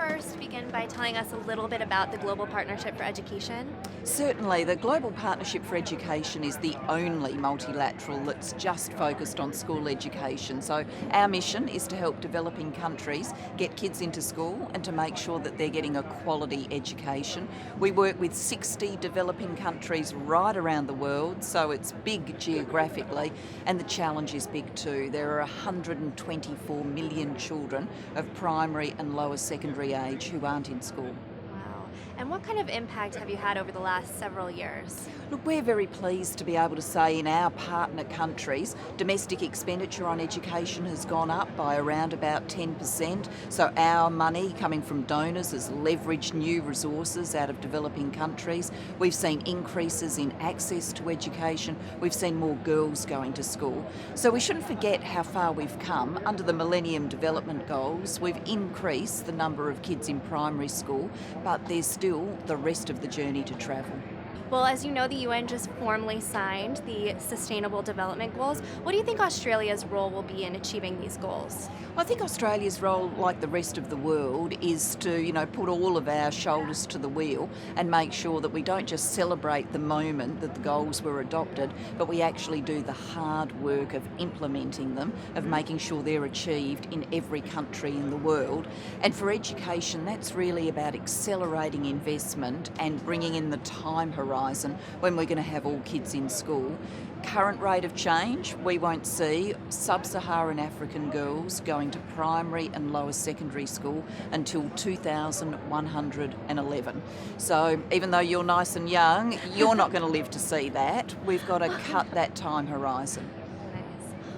first begin by telling us a little bit about the Global Partnership for Education? Certainly, the Global Partnership for Education is the only multilateral that's just focused on school education. So, our mission is to help developing countries get kids into school and to make sure that they're getting a quality education. We work with 60 developing countries right around the world, so it's big geographically, and the challenge is big too. There are 124 million children of primary and lower secondary age who aren't in school. Wow. And what kind of impact have you had over the last several years? Look, we're very pleased to be able to say in our partner countries, domestic expenditure on education has gone up by around about 10%. So our money coming from donors has leveraged new resources out of developing countries. We've seen increases in access to education. We've seen more girls going to school. So we shouldn't forget how far we've come. Under the Millennium Development Goals, we've increased the number of kids in primary school, but there's still the rest of the journey to travel. Well, as you know, the UN just formally signed the Sustainable Development Goals. What do you think Australia's role will be in achieving these goals? I think Australia's role, like the rest of the world, is to, put all of our shoulders to the wheel and make sure that we don't just celebrate the moment that the goals were adopted, but we actually do the hard work of implementing them, of making sure they're achieved in every country in the world. And for education, that's really about accelerating investment and bringing in the time horizon when we're going to have all kids in school. Current rate of change, we won't see sub-Saharan African girls going to primary and lower secondary school until 2111. So even though you're nice and young, you're not going to live to see that. We've got to cut that time horizon.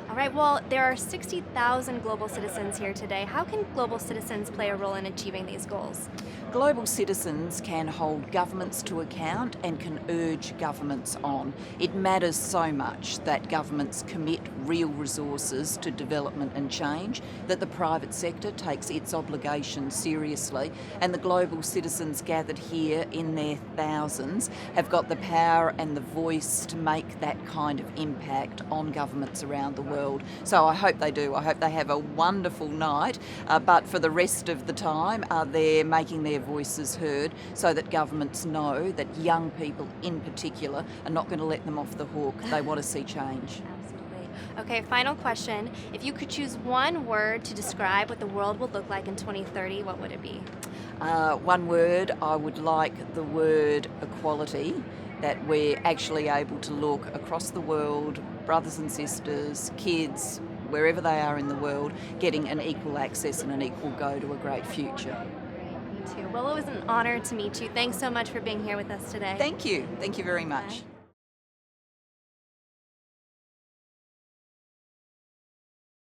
All right, well, there are 60,000 global citizens here today. How can global citizens play a role in achieving these goals? Global citizens can hold governments to account and can urge governments on. It matters so much that governments commit real resources to development and change, that the private sector takes its obligations seriously, and the global citizens gathered here in their thousands have got the power and the voice to make that kind of impact on governments around the world. So I hope they do. I hope they have a wonderful night, but for the rest of the time they're making their voices heard so that governments know that young people in particular are not going to let them off the hook. They want to see change. Absolutely. Okay, final question. If you could choose one word to describe what the world would look like in 2030, what would it be? One word, I would like the word equality, that we're actually able to look across the world, brothers and sisters, kids, wherever they are in the world, getting an equal access and an equal go to a great future. Great, me too. Well, it was an honor to meet you. Thanks so much for being here with us today. Thank you. Thank you very much. Bye.